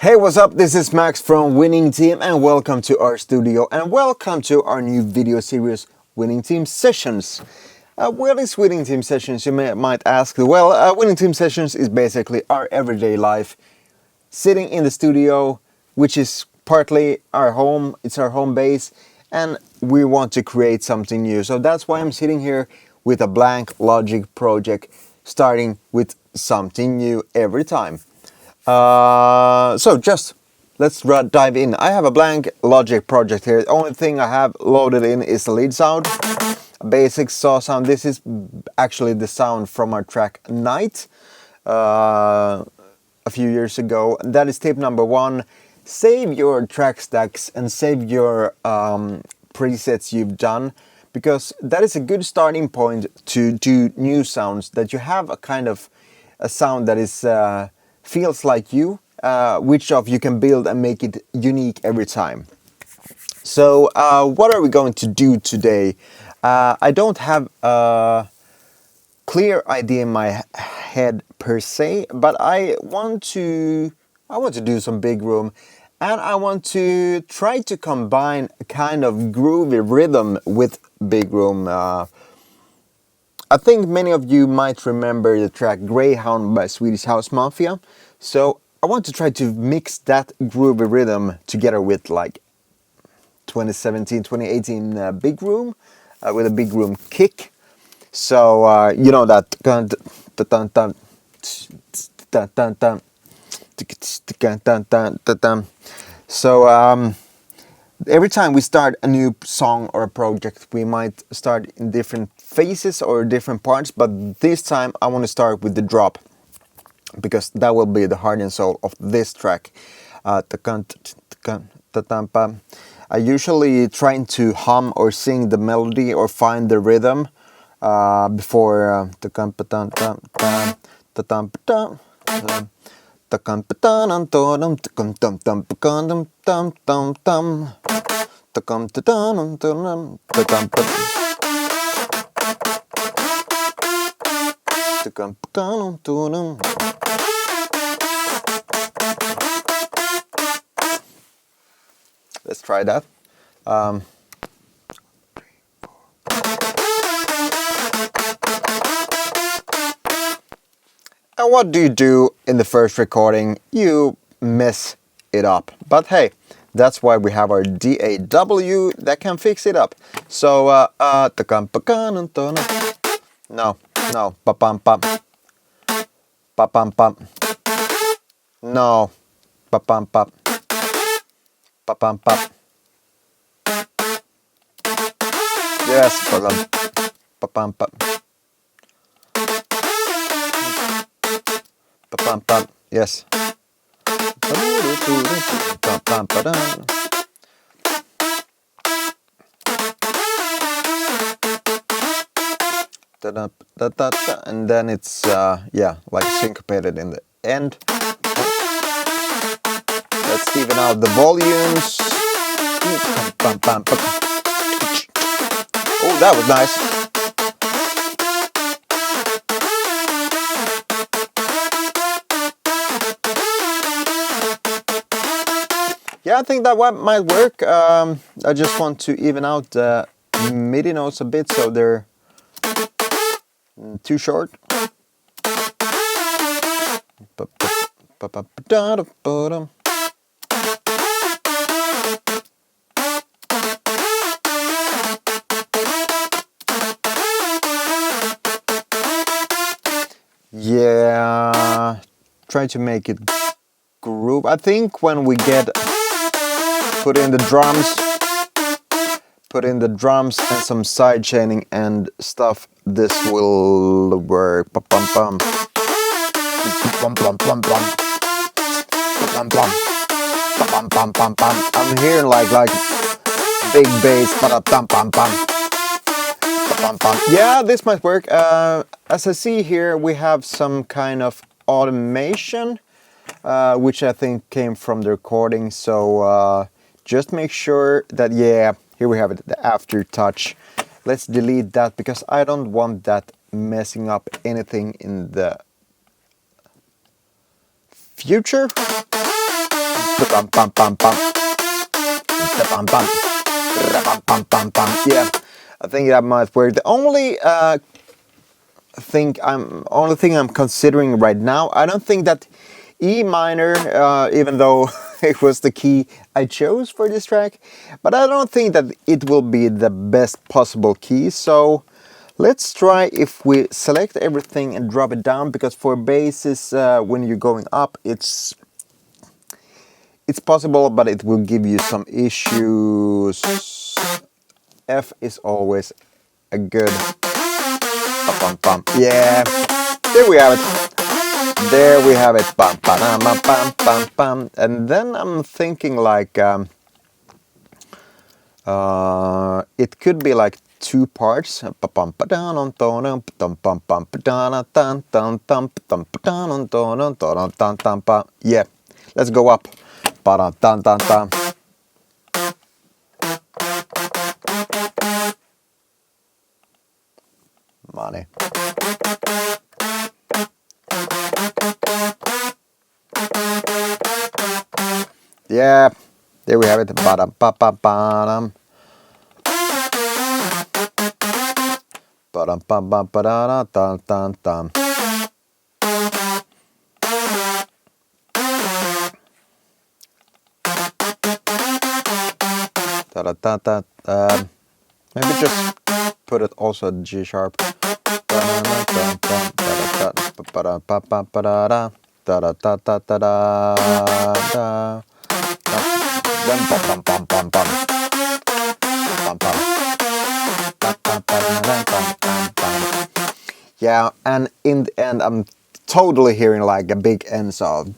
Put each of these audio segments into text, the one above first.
Hey, what's up? This is Max from Winning Team and welcome to our studio and welcome to our new video series Winning Team Sessions. What is Winning Team Sessions, you might ask? Well, Winning Team Sessions is basically our everyday life sitting in the studio, which is partly our home, it's our home base, and we want to create something new. So that's why I'm sitting here with a blank Logic project, starting with something new every time. So just let's dive in. I have a blank Logic project here. The only thing I have loaded in is the lead sound, a basic saw sound. This is actually the sound from our track Night a few years ago. That is tip number one. Save your track stacks and save your presets you've done, because that is a good starting point to do new sounds, that you have a kind of a sound that is feels like you, which of you can build and make it unique every time. So what are we going to do today? I don't have a clear idea in my head per se, but I want to do some big room, and I want to try to combine a kind of groovy rhythm with big room. I think many of you might remember the track Greyhound by Swedish House Mafia. So I want to try to mix that groovy rhythm together with like 2017, 2018 big room, with a big room kick. So you know that. So every time we start a new song or a project, we might start in different phases or different parts, but this time I want to start with the drop, because that will be the heart and soul of this track. I usually try to hum or sing the melody or find the rhythm before let's try that. And what do you do in the first recording? You mess it up. But hey, that's why we have our DAW that can fix it up. So, no, pa-pam pam, pa-pam pam, no, pa-pam pam, pa-pam pam, yes, pa-pam pam, pa-pam pam, yes. And then it's yeah, like syncopated in the end. Let's even out the volumes. Oh, that was nice. Yeah, I think that might work. I just want to even out the MIDI notes a bit so they're too short. Yeah, try to make it groove. I think when we put in the drums and some side chaining and stuff, this will work. I'm hearing like big bass. Yeah, this might work. As I see here, we have some kind of automation, which I think came from the recording. So just make sure that, yeah, here we have it, the aftertouch. Let's delete that because I don't want that messing up anything in the future. Bum bum bum bum. Bum bum. Bum bum bum. Yeah, I think that might work. The only thing I'm considering right now, I don't think that E minor, even though it was the key I chose for this track, but I don't think that it will be the best possible key. So let's try if we select everything and drop it down, because for basses, when you're going up, it's possible, but it will give you some issues. F is always a good bum bum. Yeah, there we have it. There we have it. Bum bum bum bum bum. And then I'm thinking like it could be like two parts. Yeah, let's go up. Money. Yeah, there we have it. Ba-dum, ba-ba-ba-dum. Ba-dum, ba-ba, ba-da-da, dum, dum, dum. Da-da-da-da. Maybe just put it also at G sharp. Yeah, and in the end, I'm totally hearing like a big end sound.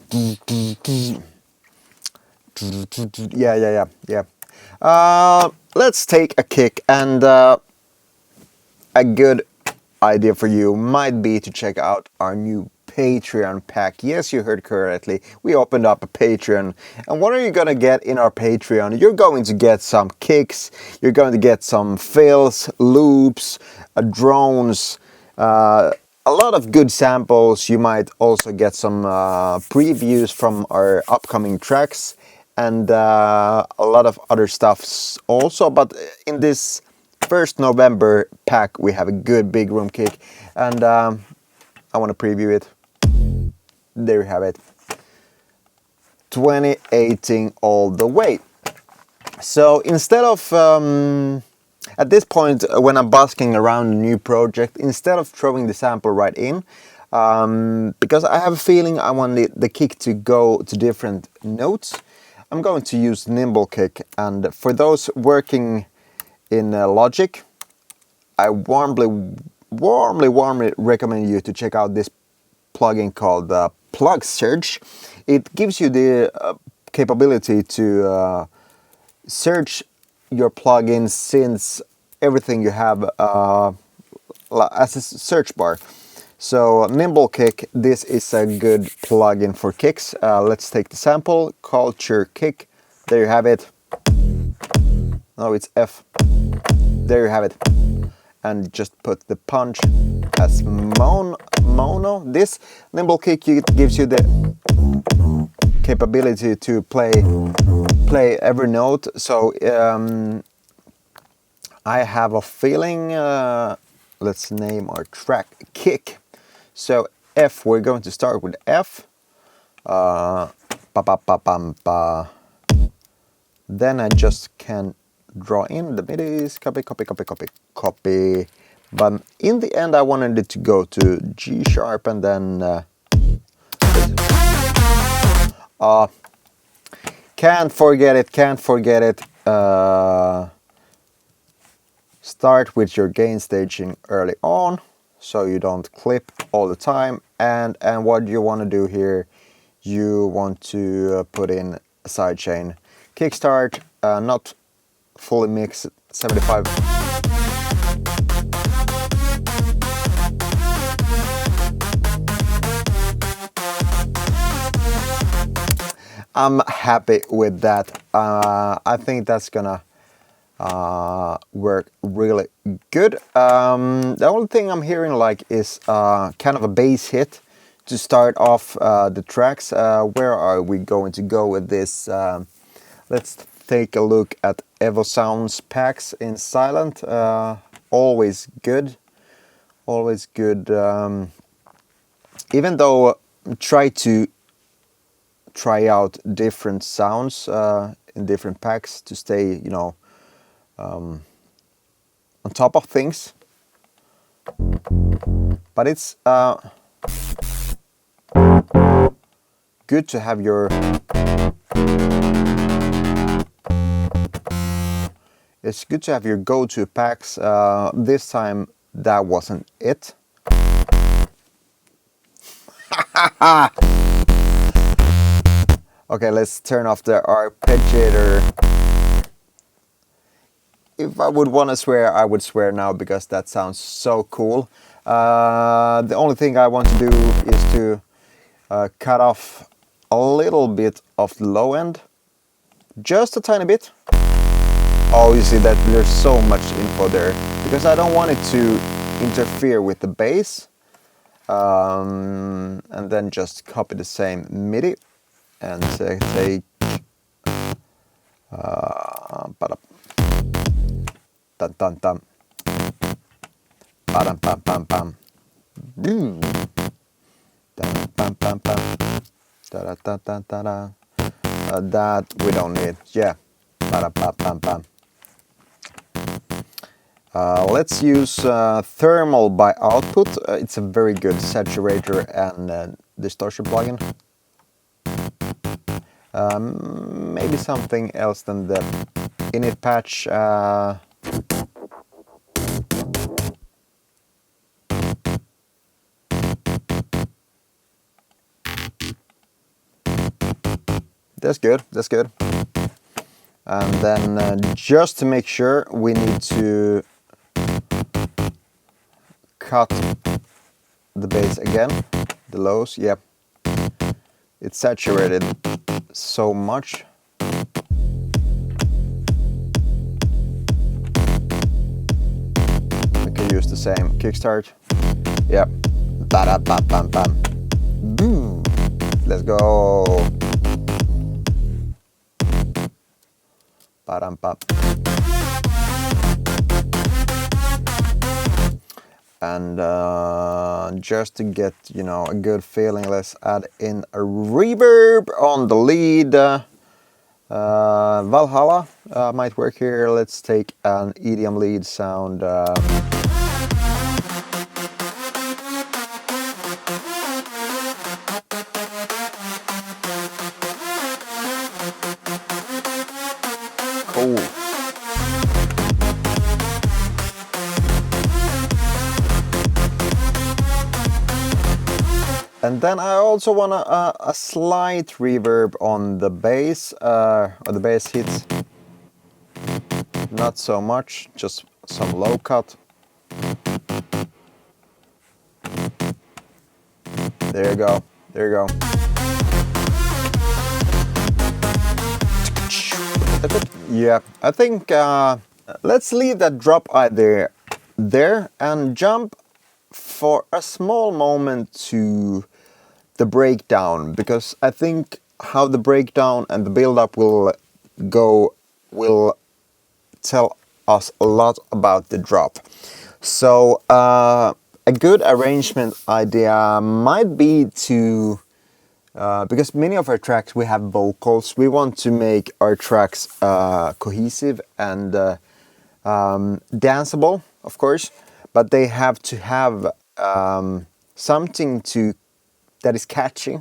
Yeah. Let's take a kick, and a good idea for you might be to check out our new Patreon pack. Yes, you heard correctly. We opened up a Patreon. And what are you going to get in our Patreon? You're going to get some kicks. You're going to get some fills, loops, drones, a lot of good samples. You might also get some previews from our upcoming tracks, and a lot of other stuff also. But in this 1st November pack, we have a good big room kick, and I want to preview it. There you have it. 2018 all the way. So instead of at this point, when I'm busking around a new project, instead of throwing the sample right in, because I have a feeling I want the kick to go to different notes, I'm going to use Nimble Kick. And for those working in Logic, I warmly recommend you to check out this plugin called Plug Search. It gives you the capability to search your plugins, since everything you have as a search bar. So Nimble Kick, this is a good plugin for kicks. Let's take the sample, Culture Kick. There you have it. No, it's F. There you have it. And just put the punch as mono. This Nimble Kick gives you the capability to play every note. So I have a feeling, let's name our track Kick. So F, we're going to start with F. Ba ba ba bam ba. Then I just can draw in the midis, copy. But in the end, I wanted it to go to G sharp, and then can't forget it. Start with your gain staging early on, so you don't clip all the time. And what you want to do here, you want to put in a sidechain kickstart, not fully mix 75. I'm happy with that. I think that's gonna work really good. The only thing I'm hearing like is kind of a bass hit. to start off the tracks, where are we going to go with this? Let's take a look at Evo Sounds packs in silent. Always good. Always good. Even though try out different sounds in different packs to stay, on top of things. But it's good to have your go-to packs. This time that wasn't it. Okay, let's turn off the arpeggiator. If I would want to swear, I would swear now because that sounds so cool. The only thing I want to do is to cut off a little bit of the low end. Just a tiny bit. Oh, you see that there's so much info there. Because I don't want it to interfere with the bass. And then just copy the same MIDI. And take... Dun dun dun. Ba-dum pam pam pam. Boom. Dun pam pam pam. Da da da da da da. That we don't need. Yeah. Ba-dum pam pam pam. Let's use Thermal by Output. It's a very good saturator and distortion plugin. Maybe something else than the init patch. That's good, that's good. And then just to make sure, we need to cut the bass again, the lows, yep. It's saturated so much. We can use the same kickstart. Yep. Ba-da-ba-bam-bam. Boom. Let's go. Ba-dum-bum. And just to get, a good feeling, let's add in a reverb on the lead. Valhalla might work here. Let's take an EDM lead sound. Cool. And then I also want a slight reverb on the bass, or the bass hits. Not so much, just some low cut. There you go, there you go. Yeah, I think let's leave that drop either there and jump for a small moment to the breakdown, because I think how the breakdown and the build-up will go will tell us a lot about the drop. So a good arrangement idea might be to because many of our tracks we have vocals, we want to make our tracks cohesive and danceable, of course, but they have to have something that is catchy,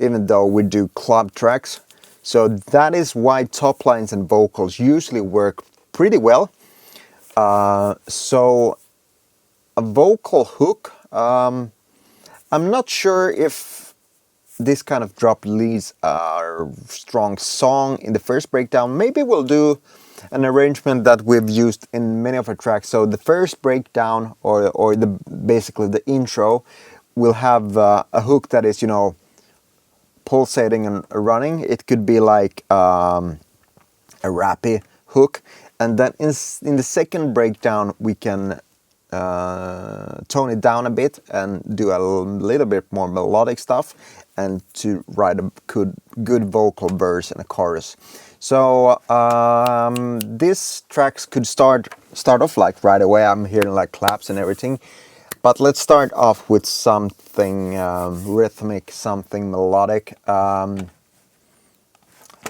even though we do club tracks. So that is why top lines and vocals usually work pretty well. So a vocal hook, I'm not sure if this kind of drop leads a strong song in the first breakdown. Maybe we'll do an arrangement that we've used in many of our tracks. So the first breakdown or basically the intro will have a hook that is, pulsating and running. It could be like a rappy hook, and then in the second breakdown we can tone it down a bit and do a little bit more melodic stuff, and to write a good vocal verse and a chorus. So this tracks could start off like right away. I'm hearing like claps and everything, but let's start off with something rhythmic, something melodic.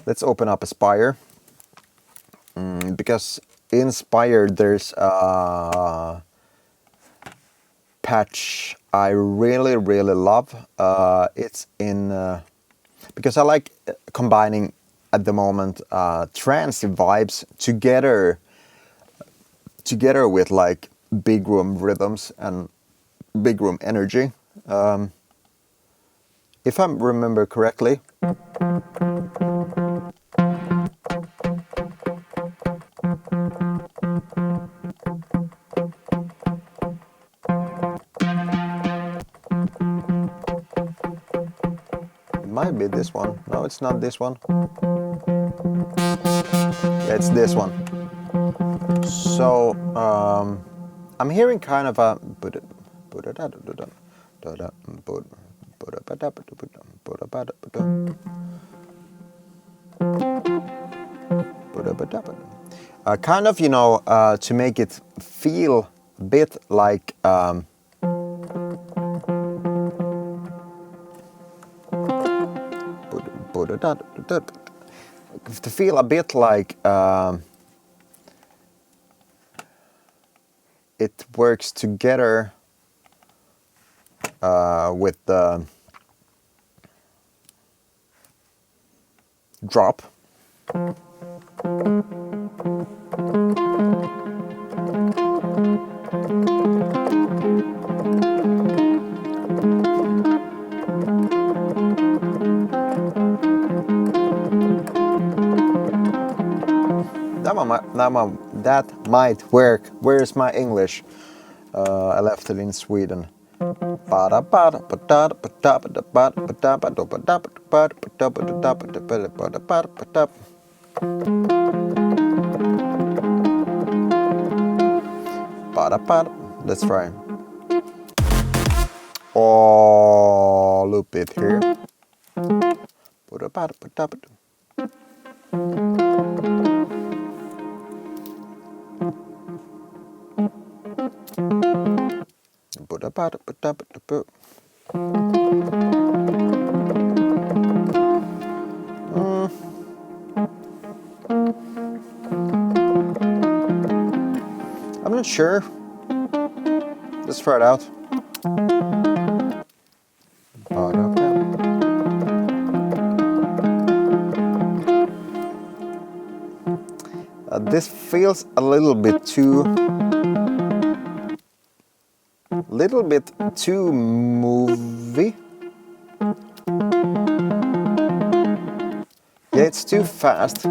Let's open up Aspire, because in Spire there's a patch I really love. It's in because I like combining at the moment trance vibes together with like big room rhythms and big room energy. If I remember correctly, it might be this one. No, it's not this one. Yeah, it's this one. So I'm hearing kind of a kind of, you know, to make it feel a bit like to feel a bit like it works together with the drop. That might work. Where's my English? I left it in Sweden. Let's try. Oh, loop it here. I'm not sure. Let's try it out. This feels a little bit too movie. Yeah, it's too fast.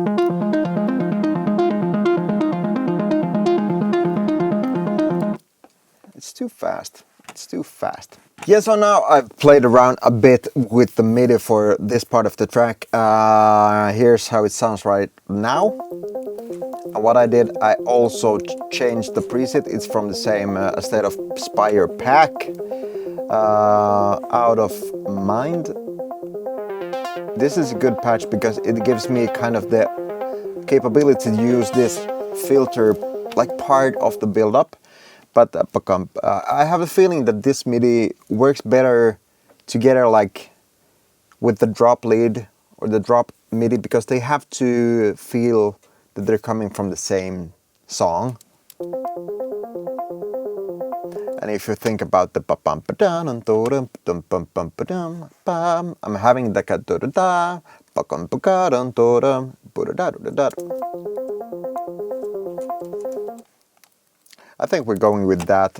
It's too fast. It's too fast. Yeah, so now I've played around a bit with the MIDI for this part of the track. Here's how it sounds right now. And what I did, I also changed the preset. It's from the same State of Spire pack, Out of Mind. This is a good patch because it gives me kind of the capability to use this filter like part of the build-up. But I have a feeling that this MIDI works better together like with the drop lead or the drop MIDI, because they have to feel that they're coming from the same song. And if you think about the I'm having the I think we're going with that.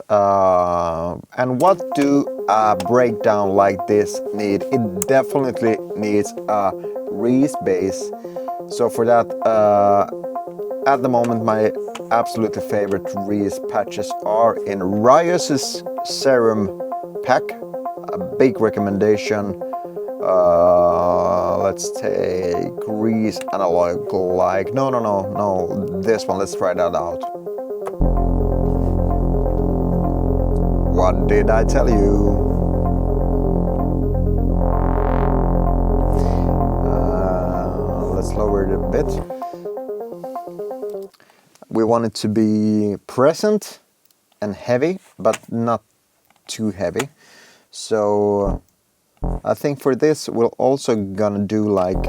And what do a breakdown like this need? It definitely needs a Reese bass. So for that, at the moment, my absolutely favorite Reese patches are in Rios's Serum pack. A big recommendation. Let's take Reese Analog like. No. This one. Let's try that out. What did I tell you? Let's lower it a bit. We want it to be present and heavy, but not too heavy. So I think for this we're also gonna do like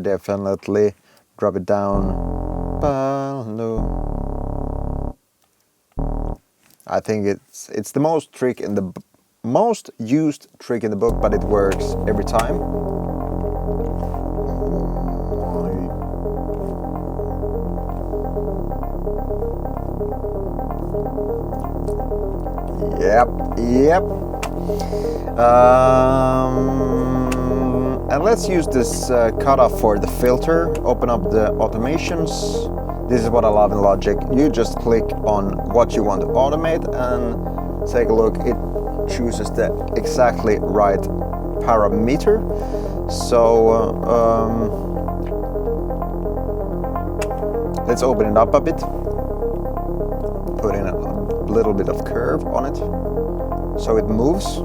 definitely drop it down. I think it's the most used trick in the book, but it works every time. Yep. And let's use this cutoff for the filter. Open up the automations. This is what I love in Logic. You just click on what you want to automate and take a look. It chooses the exactly right parameter. So let's open it up a bit. Put in a little bit of curve on it so it moves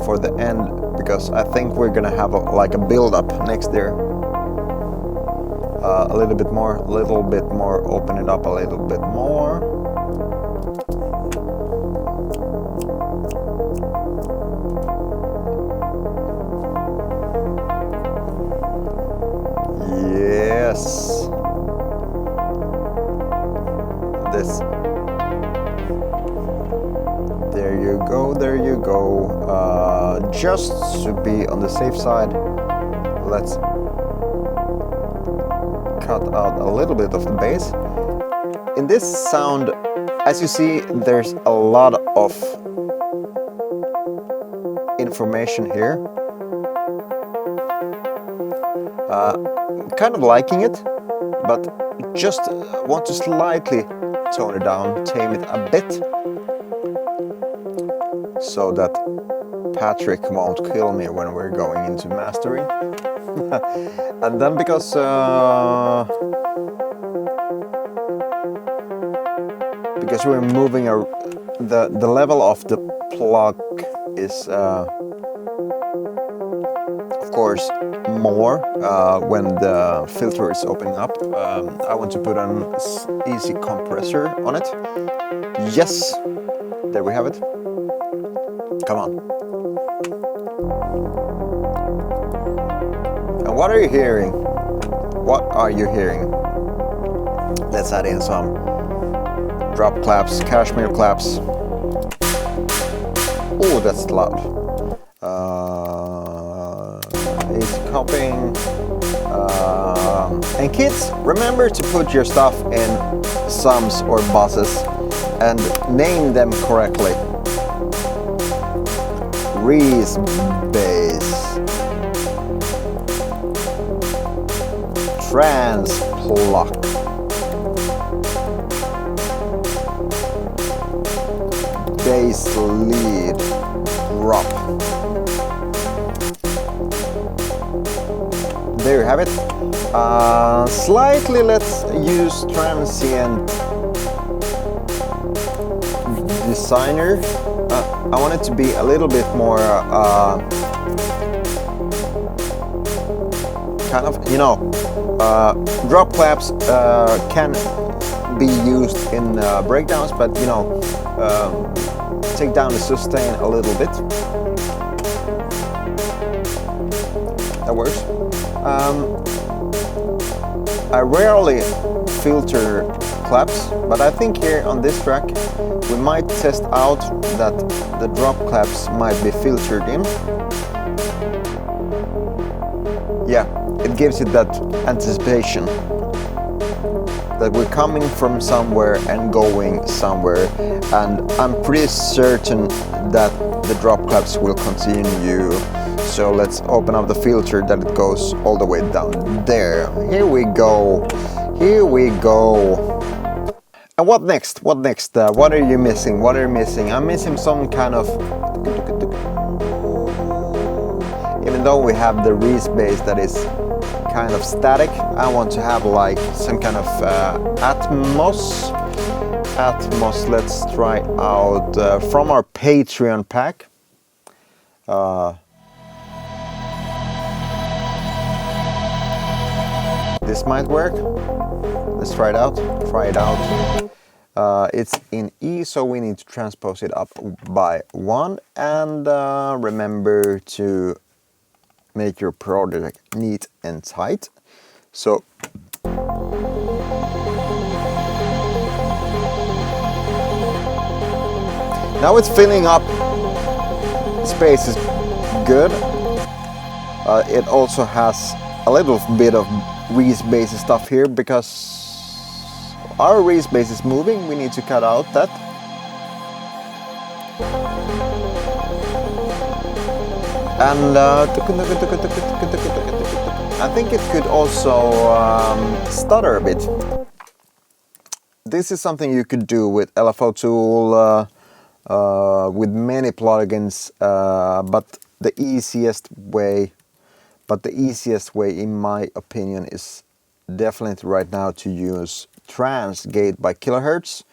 for the end, because I think we're gonna have like a build-up next there. A little bit more, open it up a little bit more. Yes. This. There you go. Just to be on the safe side, let's cut out a little bit of the bass. In this sound, as you see, there's a lot of information here. Kind of liking it, but just want to slightly tone it down, tame it a bit, so that Patrick won't kill me when we're going into mastering. And then because we're moving the level of the plug is of course more when the filter is opening up. I want to put an easy compressor on it. Yes, there we have it. Come on. And what are you hearing? What are you hearing? Let's add in some drop claps, cashmere claps. Oh, that's loud. Easy copying. And kids, remember to put your stuff in sums or buses and name them correctly. Reese bass, trans pluck, bass lead drop. There you have it. Slightly let's use transient designer. I want it to be a little bit more kind of, you know, drop claps can be used in breakdowns, but you know, take down the sustain a little bit. That works. I rarely filter claps, but I think here on this track we might test out that the drop claps might be filtered in. Yeah, it gives it that anticipation that we're coming from somewhere and going somewhere, and I'm pretty certain that the drop claps will continue. So let's open up the filter that it goes all the way down there. Here we go. Here we go. And what next? What next? What are you missing? What are you missing? I'm missing some kind of... Even though we have the Reese bass that is kind of static, I want to have like some kind of Atmos. Let's try out from our Patreon pack. This might work. Let's try it out. It's in E, so we need to transpose it up by 1, and remember to make your project neat and tight. So now it's filling up. Space is good. It also has a little bit of Reese bass stuff here because our Reese bass is moving. We need to cut out that. And I think it could also stutter a bit. This is something you could do with LFO Tool, with many plugins, but the easiest way in my opinion is definitely right now to use Trans Gate by Kilohertz.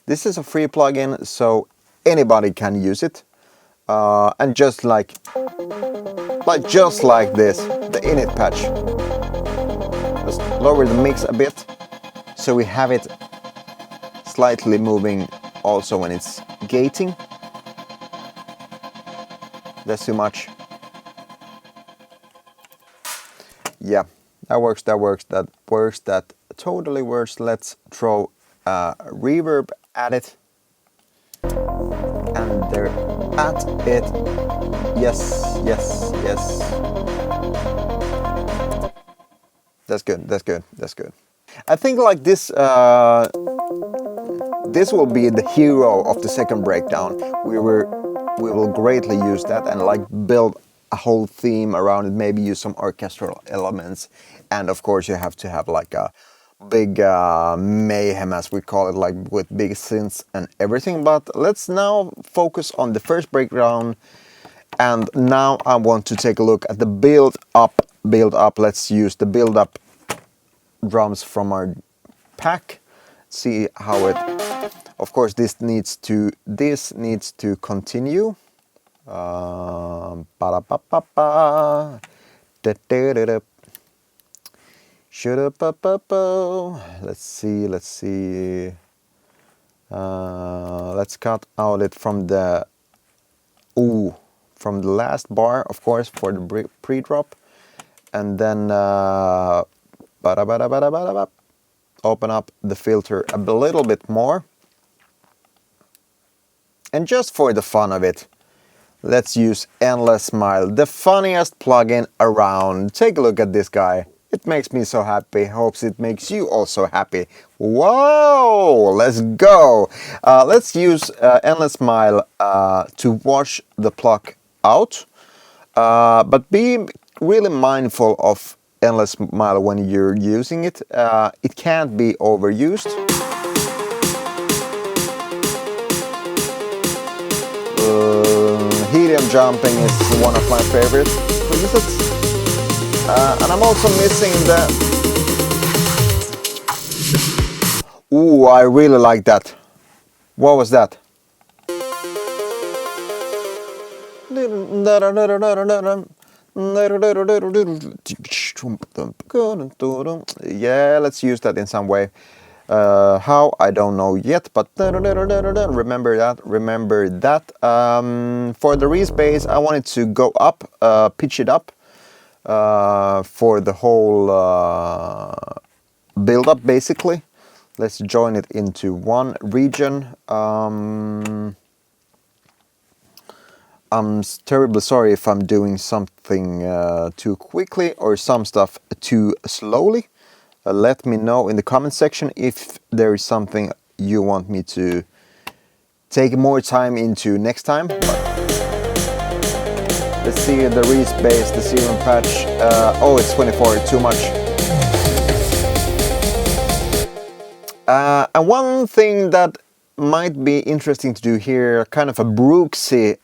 This is a free plugin, so anybody can use it. And just like this, the init patch. Let's lower the mix a bit, so we have it slightly moving also when it's gating. That's too much. Yeah, that works, that totally works. Let's throw reverb at it. And there at it. Yes. That's good. I think like this this will be the hero of the second breakdown. We will greatly use that and like build a whole theme around it, maybe use some orchestral elements, and of course you have to have like a big mayhem, as we call it, like with big synths and everything. But let's now focus on the first breakdown, and now I want to take a look at the build up. Let's use the build up drums from our pack, see how it, of course this needs to continue. Let's see. Let's cut out it from the last bar, of course, for the pre-drop, and then open up the filter a little bit more. And just for the fun of it, let's use Endless Smile, the funniest plugin around. Take a look at this guy. It makes me so happy. Hopes it makes you also happy. Whoa! Let's go. Let's use Endless Smile to wash the pluck out. But be really mindful of Endless Smile when you're using it. It can't be overused. Helium jumping is one of my favorite presets. And I'm also missing the... Ooh, I really like that. What was that? Yeah, let's use that in some way. How, I don't know yet, but remember that. For the Reese bass, I wanted to go up, pitch it up for the whole build up, basically. Let's join it into one region. I'm terribly sorry if I'm doing something too quickly or some stuff too slowly. Let me know in the comment section if there is something you want me to take more time into next time. Let's see the Reese bass, the serum patch. Oh, it's 24, too much. And one thing that might be interesting to do here, kind of a Brooksy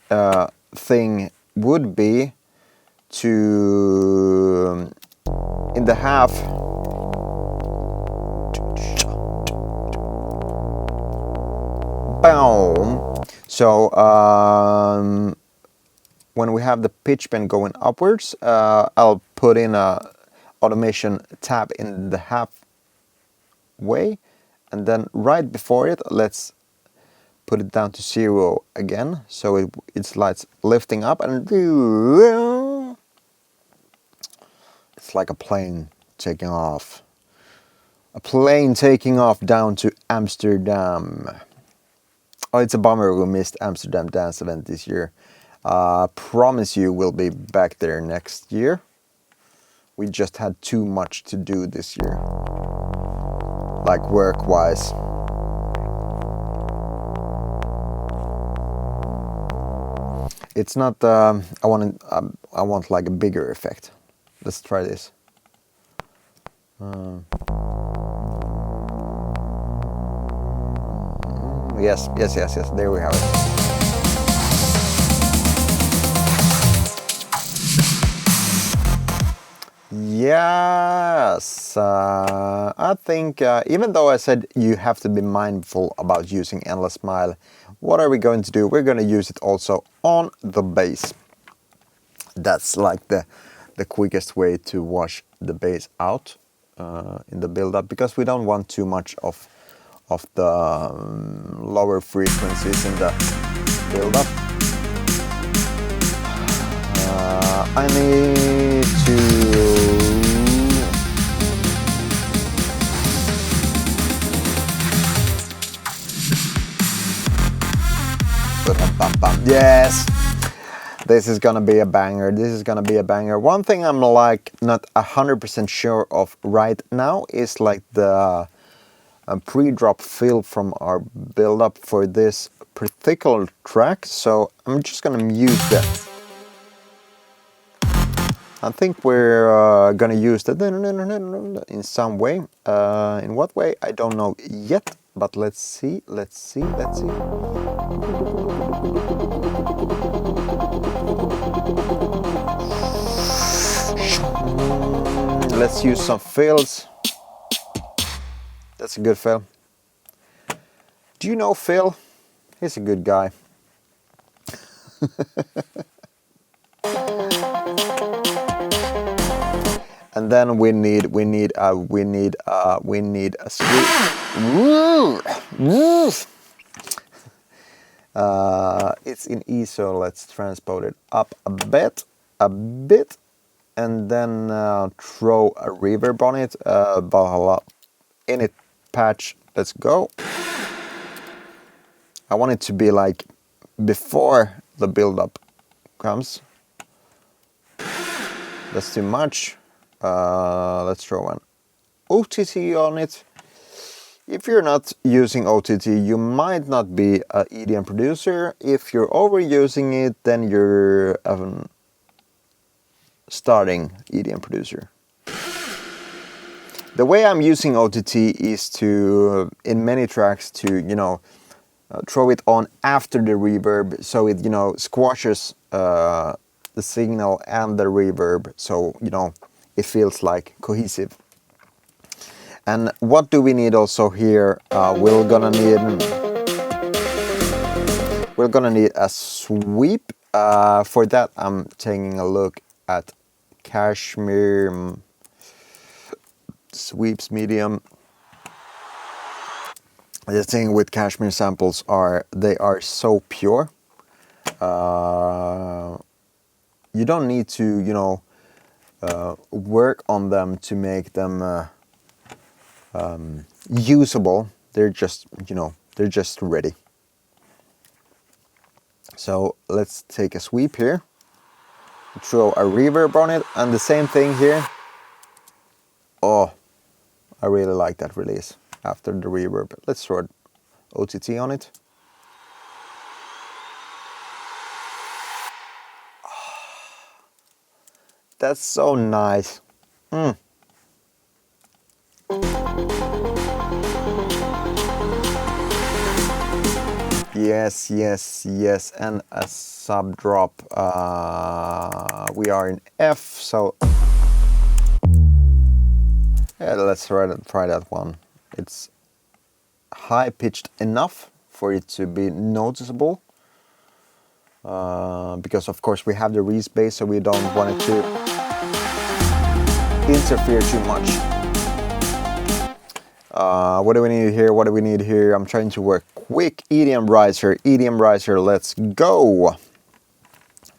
thing, would be to in the half. Boom. So when we have the pitch bend going upwards, I'll put in a automation tab in the halfway, and then right before it, let's put it down to 0 again, so it's like lifting up, and it's like a plane taking off. A plane taking off down to Amsterdam. Oh, it's a bummer we missed Amsterdam Dance Event this year. Promise you we'll be back there next year. We just had too much to do this year, like work-wise. It's not. I want like a bigger effect. Let's try this. Yes. There we have it. Yes. I think even though I said you have to be mindful about using Endless Smile, what are we going to do? We're going to use it also on the bass. That's like the quickest way to wash the bass out in the build-up, because we don't want too much of the lower frequencies in the build-up. I need to yes, this is gonna be a banger. This is gonna be a banger. One thing I'm like not 100% sure of right now is like the pre-drop fill from our build-up for this particular track. So I'm just gonna mute that. I think we're gonna use that in some way. In what way, I don't know yet, but let's see. Let's use some fills. That's a good fill. Do you know Phil? He's a good guy. And then we need a sweep. It's in E, so let's transpose it up a bit, and then throw a reverb on it. In it patch. Let's go. I want it to be like before the build-up comes. That's too much. Let's throw an OTT on it. If you're not using OTT, you might not be an EDM producer. If you're overusing it, then you're a starting EDM producer. The way I'm using OTT is to, in many tracks, to throw it on after the reverb, so it squashes the signal and the reverb, so it feels like cohesive. And what do we need also here? We're gonna need a sweep. For that, I'm taking a look at Cashmere Sweeps Medium. The thing with Cashmere samples they are so pure. You don't need to work on them to make them usable. They're just ready. So let's take a sweep here, throw a reverb on it, and the same thing here. Oh, I really like that release after the reverb. Let's throw OTT on it. That's so nice. Yes, yes, yes, and a sub drop. We are in F, so yeah, let's try that one. It's high pitched enough for it to be noticeable, because of course we have the reese bass, so we don't want it to interfere too much. What do we need here? What do we need here? I'm trying to work quick. EDM riser, let's go.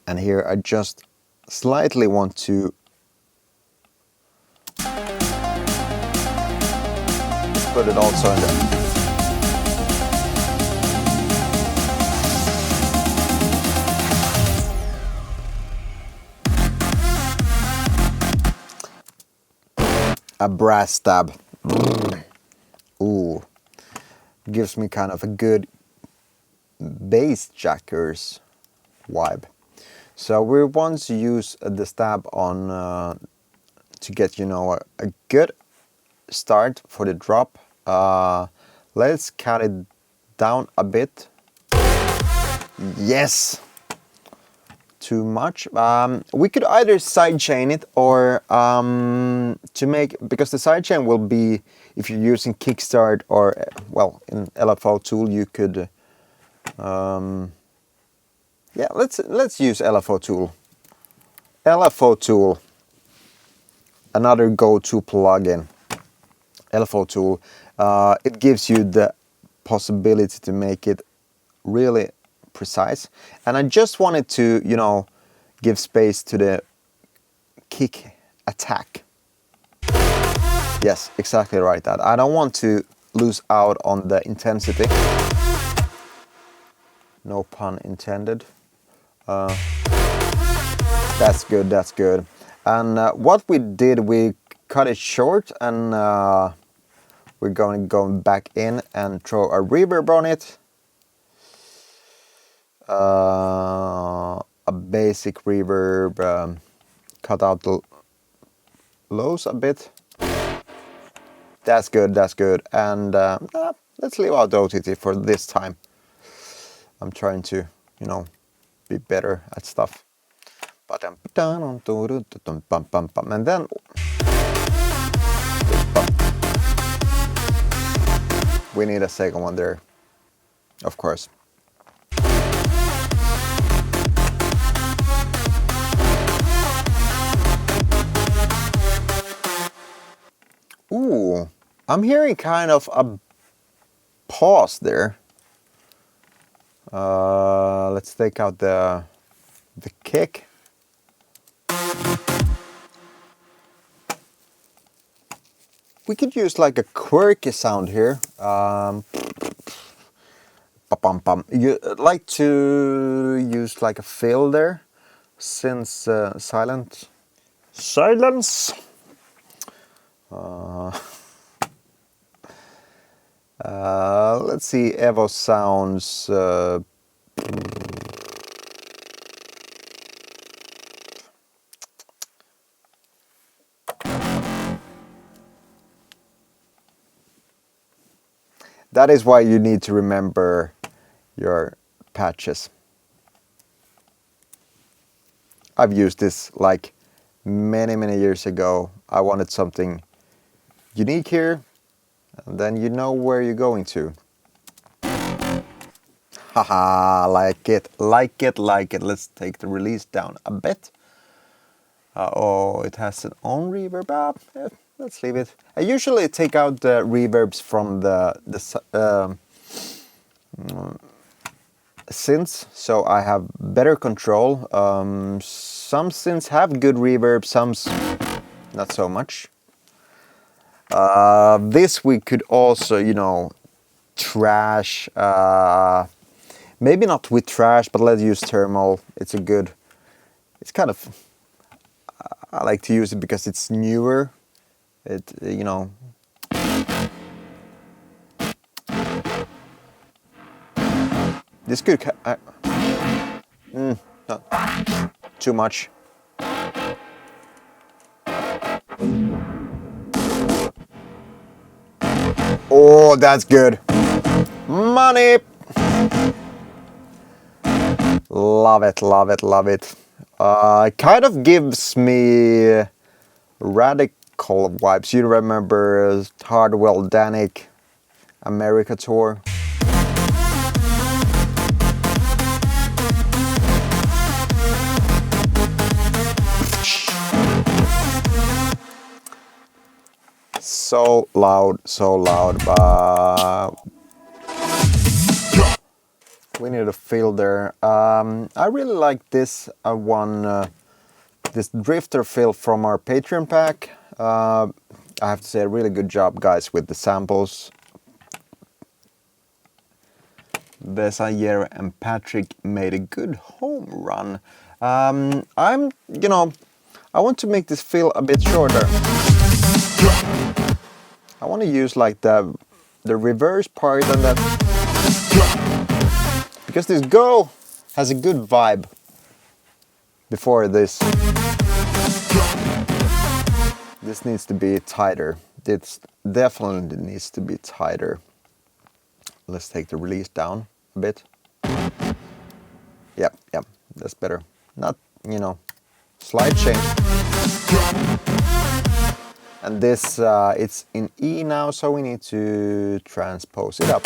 And here I just slightly want to put it also in there. A brass stab. Ooh. Gives me kind of a good bass jackers vibe. So we want to use the stab on to get, you know, a good start for the drop. Let's cut it down a bit. Yes! Too much. We could either sidechain it or to make, because the sidechain will be, if you're using Kickstart or, well, in LFO tool you could yeah, let's use LFO tool. LFO tool, another go-to plugin. LFO tool, it gives you the possibility to make it really precise, and I just wanted to, you know, give space to the kick attack. Yes, exactly right. That I don't want to lose out on the intensity. No pun intended. That's good, that's good. And what we did, we cut it short, and we're going to go back in and throw a reverb on it. A basic reverb, cut out the lows a bit. That's good, that's good. And let's leave out the OTT for this time. I'm trying to, you know, be better at stuff. And then we need a second one there, of course. Ooh, I'm hearing kind of a pause there. Let's take out the kick. We could use like a quirky sound here. You like to use like a fill there, since silence. Let's see, Evo sounds. That is why you need to remember your patches. I've used this like many years ago. I wanted something unique here, and then you know where you're going to. Haha, like it. Let's take the release down a bit. Oh, it has its own reverb. Yeah, let's leave it. I usually take out the reverbs from the synths, so I have better control. Some synths have good reverb, some not so much. This we could also, you know, trash. Maybe not with trash, but let's use thermal. It's a good. It's kind of. I like to use it because it's newer. It, you know. This could. Not too much. Oh, that's good. Money. Love it, love it, love it. It kind of gives me radical vibes. You remember Hardwell Danik America tour? So loud, but we need a fill there. I really like this this drifter fill from our Patreon pack. I have to say, a really good job, guys, with the samples. Besayer and Patrick made a good home run. I want to make this fill a bit shorter. I want to use like the reverse part and that, because this go has a good vibe before this. This needs to be tighter. It definitely needs to be tighter. Let's take the release down a bit. Yep, that's better. Not, slight change. And this, it's in E now, so we need to transpose it up.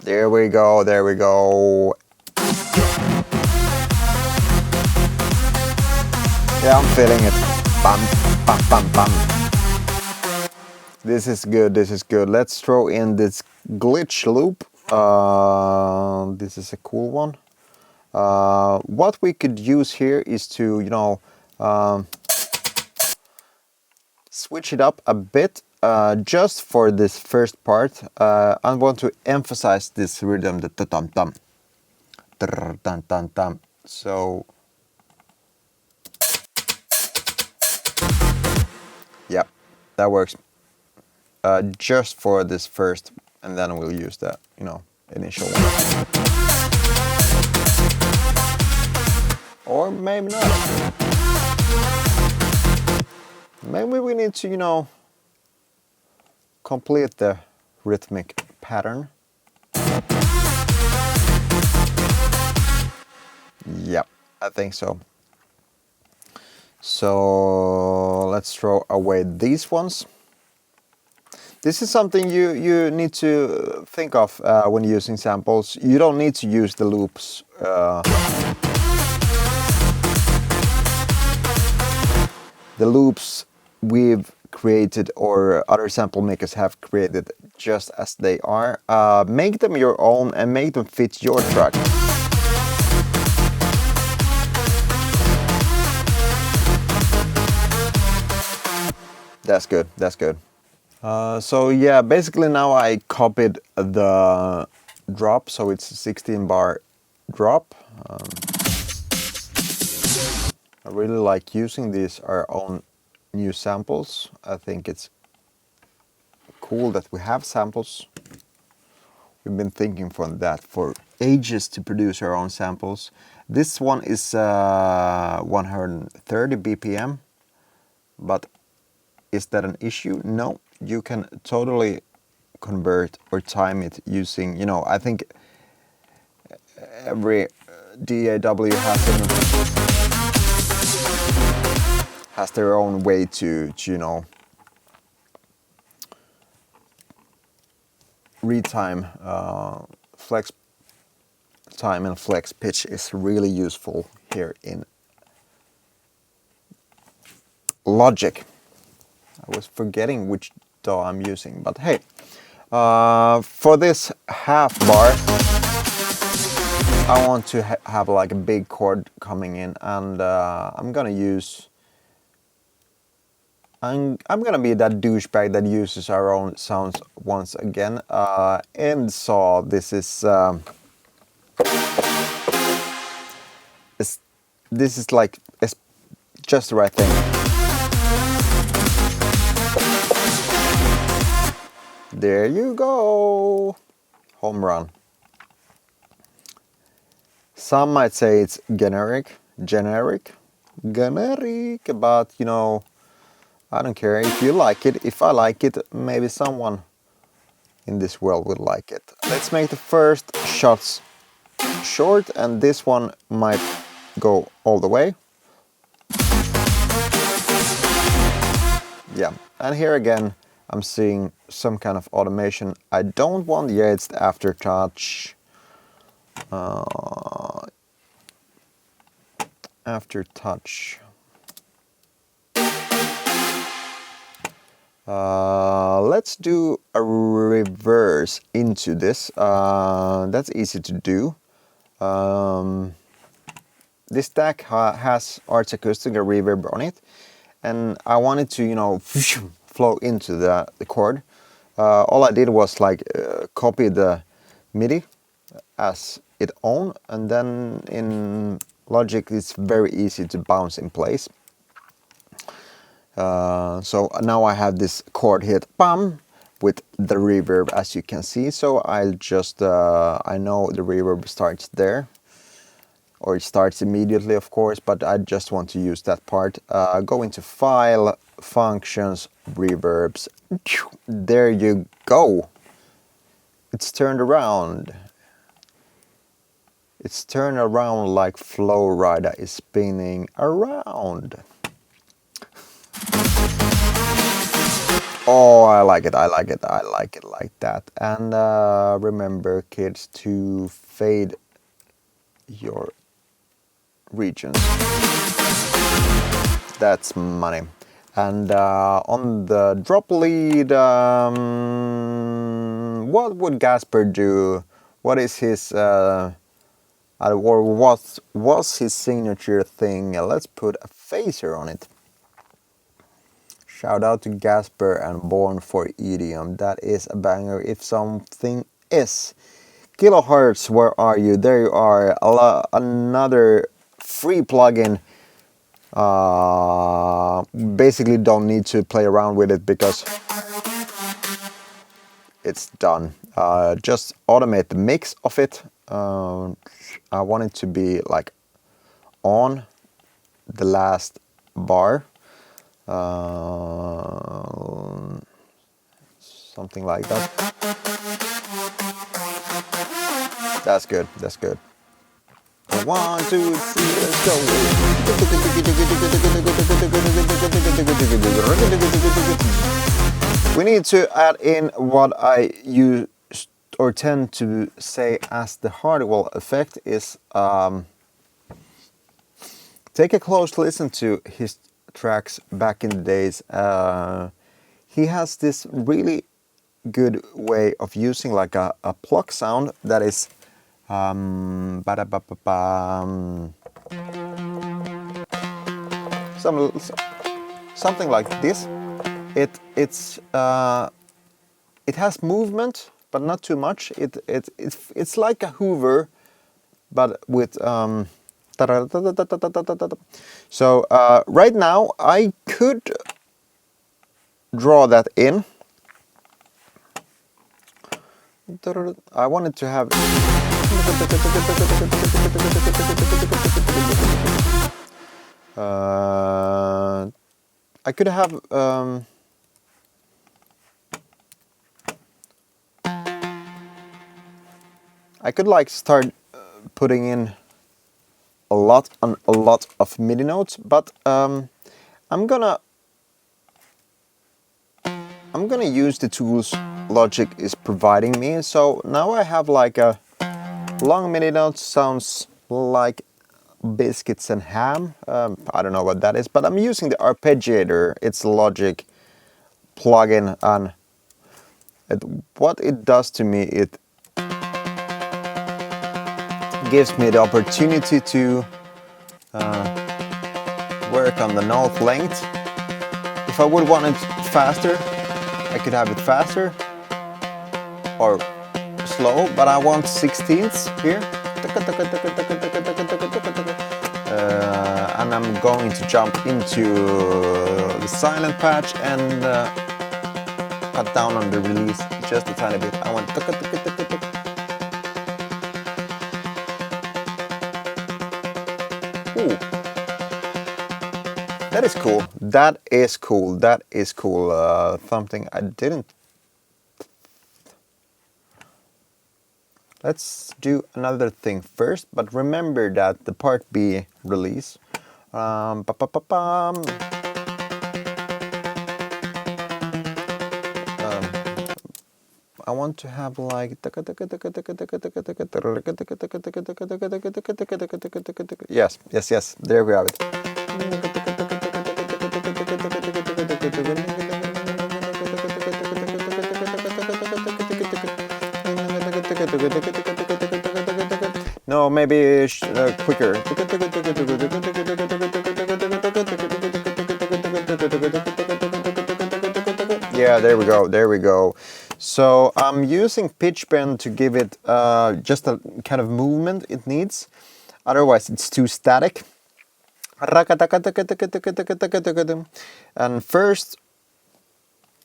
There we go, there we go. Yeah, I'm feeling it. Bam, bam, bam, bam. This is good, this is good. Let's throw in this glitch loop. This is a cool one. What we could use here is to, switch it up a bit, just for this first part. I want to emphasize this rhythm, the ta-tam-tam. Tam-tam-tam. So, yeah, that works. Just for this first, and then we'll use the, initial one. Or maybe not. Maybe we need to, complete the rhythmic pattern. Yeah, I think so. So let's throw away these ones. This is something you need to think of when using samples. You don't need to use the loops. The loops we've created or other sample makers have created just as they are. Make them your own and make them fit your track. That's good, that's good. So yeah, basically now I copied the drop, so it's a 16 bar drop. I really like using these, our own new samples. I think it's cool that we have samples. We've been thinking for that for ages to produce our own samples. This one is 130 BPM, but is that an issue? No, you can totally convert or time it using, I think every DAW has their own way to retime. Flex time and flex pitch is really useful here in Logic. I was forgetting which DAW I'm using, but hey, for this half bar, I want to have like a big chord coming in, and I'm gonna be that douchebag that uses our own sounds once again. And so this is like it's just the right thing. There you go, home run. Some might say it's generic, but I don't care if you like it. If I like it, maybe someone in this world would like it. Let's make the first shots short, and this one might go all the way. Yeah, and here again I'm seeing some kind of automation. I don't want, yeah, it's the aftertouch. Aftertouch. Let's do a reverse into this. That's easy to do. This deck has Arts Acoustic, a reverb on it, and I wanted to, you know, flow into the chord. All I did was like copy the MIDI as its own, and then in Logic it's very easy to bounce in place. So now I have this chord hit, bam, with the reverb, as you can see. So I'll just, I know the reverb starts there, or it starts immediately, of course, but I just want to use that part. Go into File, Functions, Reverbs. There you go. It's turned around. It's turned around like Flow Rider is spinning around. Oh, I like it, I like it, I like it like that. And remember, kids, to fade your regions. That's money. And on the drop lead, what would Gasper do? What is his, or what was his signature thing? Let's put a phaser on it. Shout out to Gasper and Born for EDM. That is a banger if something is. Kilohertz, where are you? There you are. Another free plugin. Basically don't need to play around with it because it's done. Just automate the mix of it. I want it to be like on the last bar. Something like that. That's good, that's good. 1, 2, 3, let's go. We need to add in what I use or tend to say as the Hardwell effect is take a close listen to his tracks back in the days. He has this really good way of using like a pluck sound that is something like this. It has movement, but not too much. It's like a Hoover, but with so right now I could draw that in. I wanted to have I could have I could like start putting in a lot of MIDI notes, but I'm gonna use the tools Logic is providing me. So now I have like a long MIDI note, sounds like biscuits and ham. I don't know what that is, but I'm using the arpeggiator. It's a Logic plugin, and what it does to me, it gives me the opportunity to work on the note length. If I would want it faster, I could have it faster or slow, but I want 16ths here. And I'm going to jump into the silent patch and cut down on the release just a tiny bit. I want ooh. That is cool. That is cool. That is cool. Something I didn't Let's do another thing first, but remember that the part B release. I want to have like yes, yes, yes. There we have it. No, maybe quicker. Yeah, there we go, there we go. So I'm using pitch bend to give it just a kind of movement it needs. Otherwise it's too static. And first,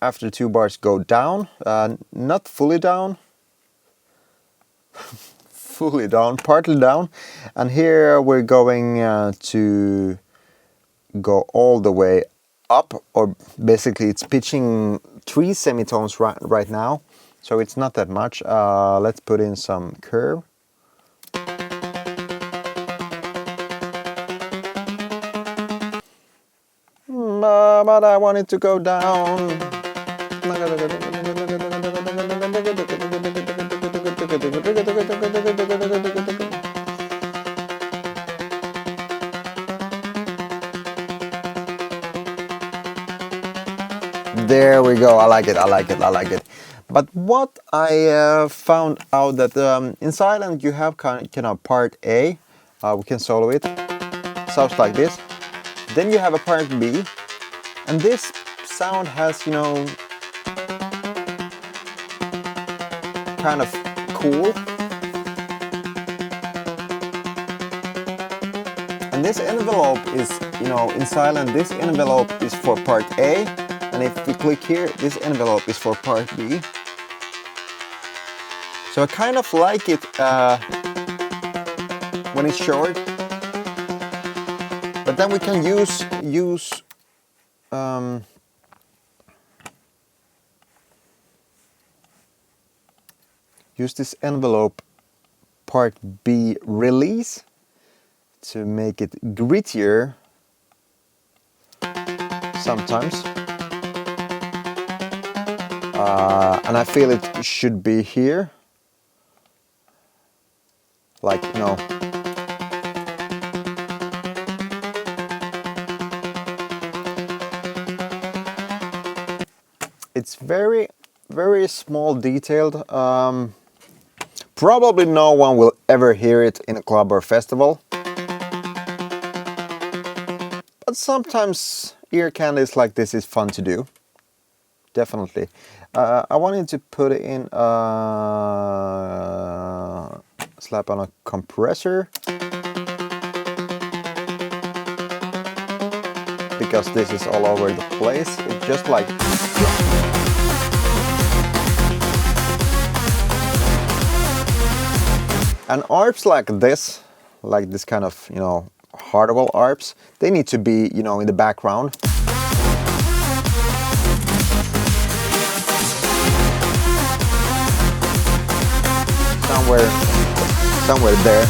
after 2 bars, go down, not fully down, fully down, partly down. And here we're going to go all the way up, or basically it's pitching 3 semitones right now, so it's not that much. Let's put in some curve. But I want it to go down. There we go. I like it. I like it. I like it. But what I found out that in silent you have kind of part A. We can solo it. Sounds like this. Then you have a part B, and this sound has, you know, kind of cool. And this envelope is, you know, in silent, this envelope is for part A. And if we click here, this envelope is for part B. So I kind of like it when it's short. But then we can use this envelope part B release to make it grittier sometimes. And I feel it should be here, like, you know, it's very, very small detailed. Probably no one will ever hear it in a club or festival, but sometimes ear candies like this is fun to do. Definitely. I wanted to put in slap on a compressor, because this is all over the place. It's just like, and arps like this kind of, you know, hardwell arps, they need to be, you know, in the background. Somewhere there.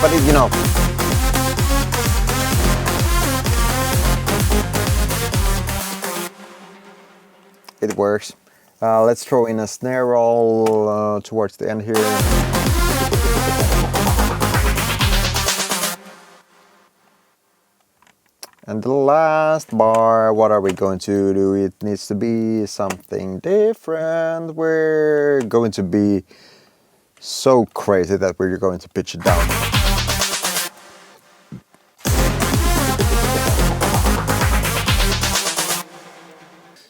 But it, you know, it works. Let's throw in a snare roll towards the end here. And the last bar, what are we going to do? It needs to be something different. We're going to be so crazy that we're going to pitch it down.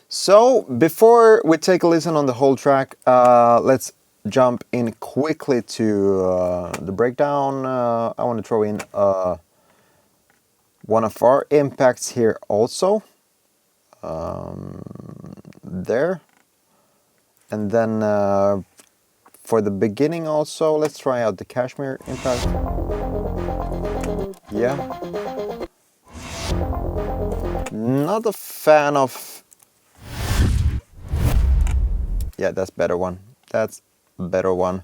So before we take a listen on the whole track, let's jump in quickly to the breakdown. I want to throw in one of our impacts here also, there, and then for the beginning also, let's try out the Cashmere impact. Yeah, not a fan of, Yeah, that's better one. That's a better one.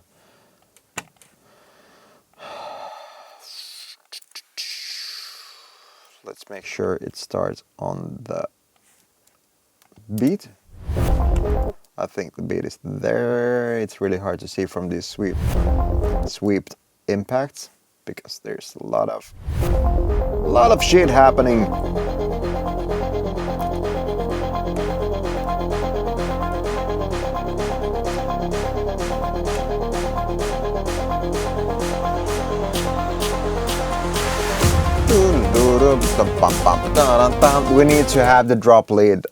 Let's make sure it starts on the beat. I think the beat is there. It's really hard to see from these sweeped impacts because there's a lot of shit happening. We need to have the drop lead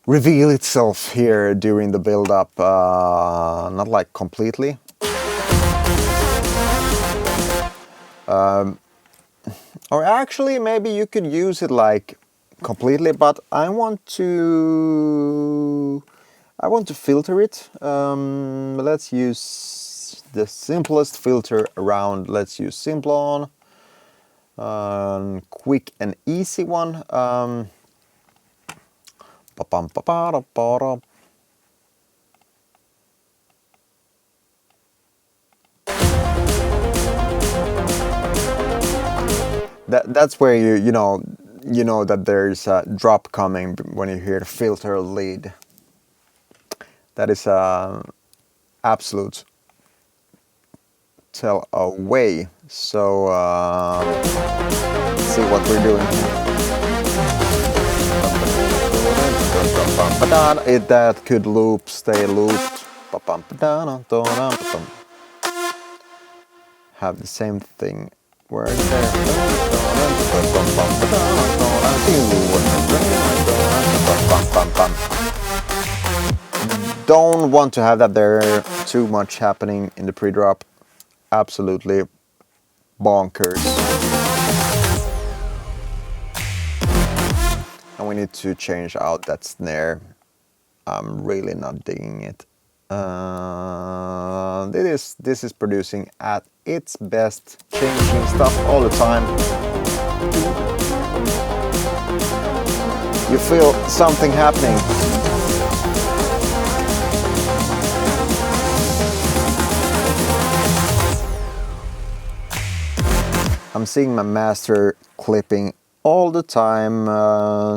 reveal itself here during the build-up, not like completely. Or actually, maybe you could use it like completely, but I want to filter it. Let's use the simplest filter around. Let's use Simplon. Quick and easy one. That's where you know that there's a drop coming when you hear the filter lead. That is absolute tell away. So let's see what we're doing here. That could loop, stay looped. Have the same thing where it's there. Don't want to have that there. Too much happening in the pre-drop. Absolutely bonkers. And we need to change out that snare. I'm really not digging it. This is producing at its best, changing stuff all the time. You feel something happening. I'm seeing my master clipping all the time,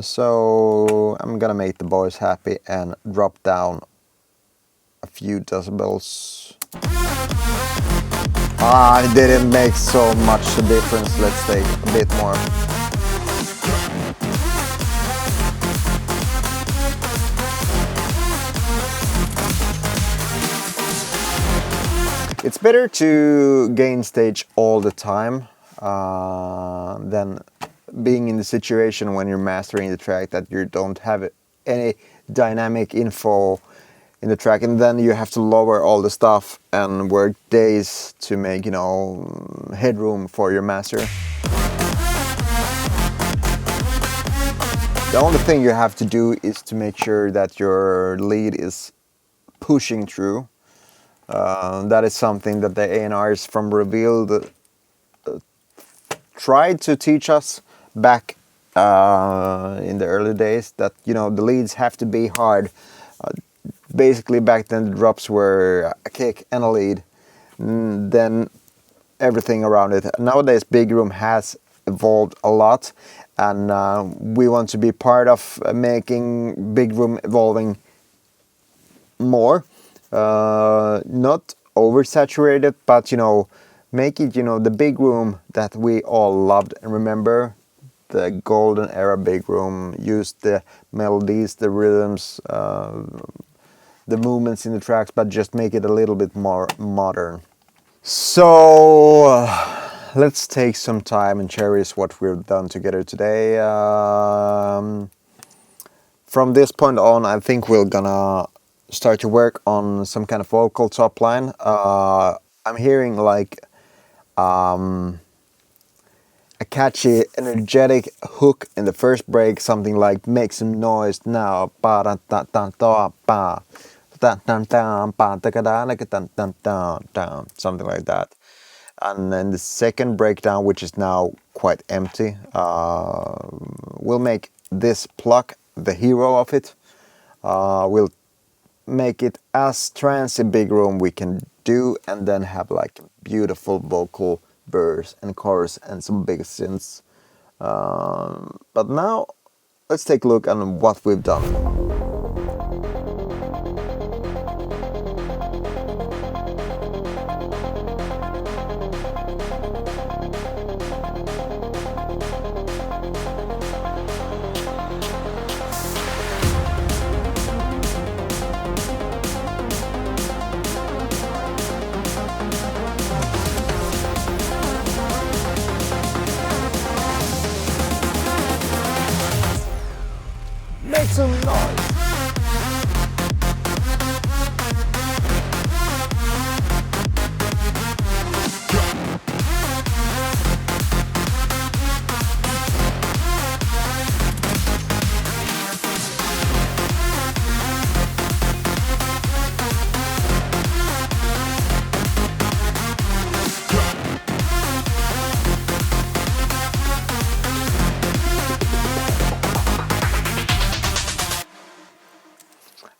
so I'm gonna make the boys happy and drop down a few decibels. It didn't make so much a difference. Let's take a bit more. It's better to gain stage all the time than being in the situation when you're mastering the track that you don't have any dynamic info in the track, and then you have to lower all the stuff and work days to make, headroom for your master. The only thing you have to do is to make sure that your lead is pushing through. That is something that the A&Rs from Revealed tried to teach us back in the early days, that the leads have to be hard. Basically back then the drops were a kick and a lead, then everything around it. Nowadays Big Room has evolved a lot, and we want to be part of making Big Room evolving more. Not oversaturated, but make it the Big Room that we all loved and remember. The golden era Big Room used the melodies, the rhythms, the movements in the tracks, but just make it a little bit more modern. So let's take some time and cherish what we've done together today. From this point on, I think we're gonna start to work on some kind of vocal top line. I'm hearing like a catchy, energetic hook in the first break, something like "make some noise now," something like that. And then the second breakdown, which is now quite empty, we'll make this pluck the hero of it. We'll make it as trancy big room we can do, and then have like beautiful vocal verse and chorus and some big synths. But now let's take a look at what we've done. Make some noise!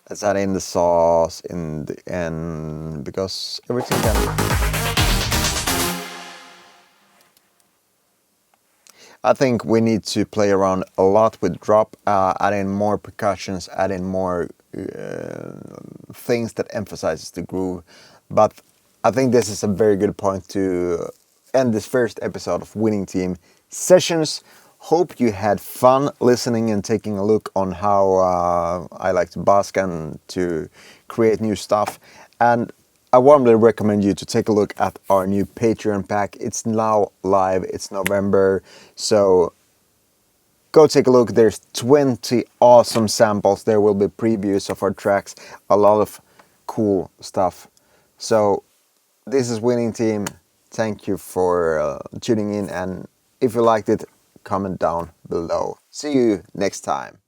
Let's add in the sauce in the end, because everything can... I think we need to play around a lot with drop, add in more percussions, add in more things that emphasizes the groove. But I think this is a very good point to end this first episode of Winning Team Sessions. Hope you had fun listening and taking a look on how I like to busk and to create new stuff. And I warmly recommend you to take a look at our new Patreon pack. It's now live, it's November, so go take a look. There's 20 awesome samples. There will be previews of our tracks, a lot of cool stuff. So this is Winning Team. Thank you for tuning in, and if you liked it, comment down below. See you next time.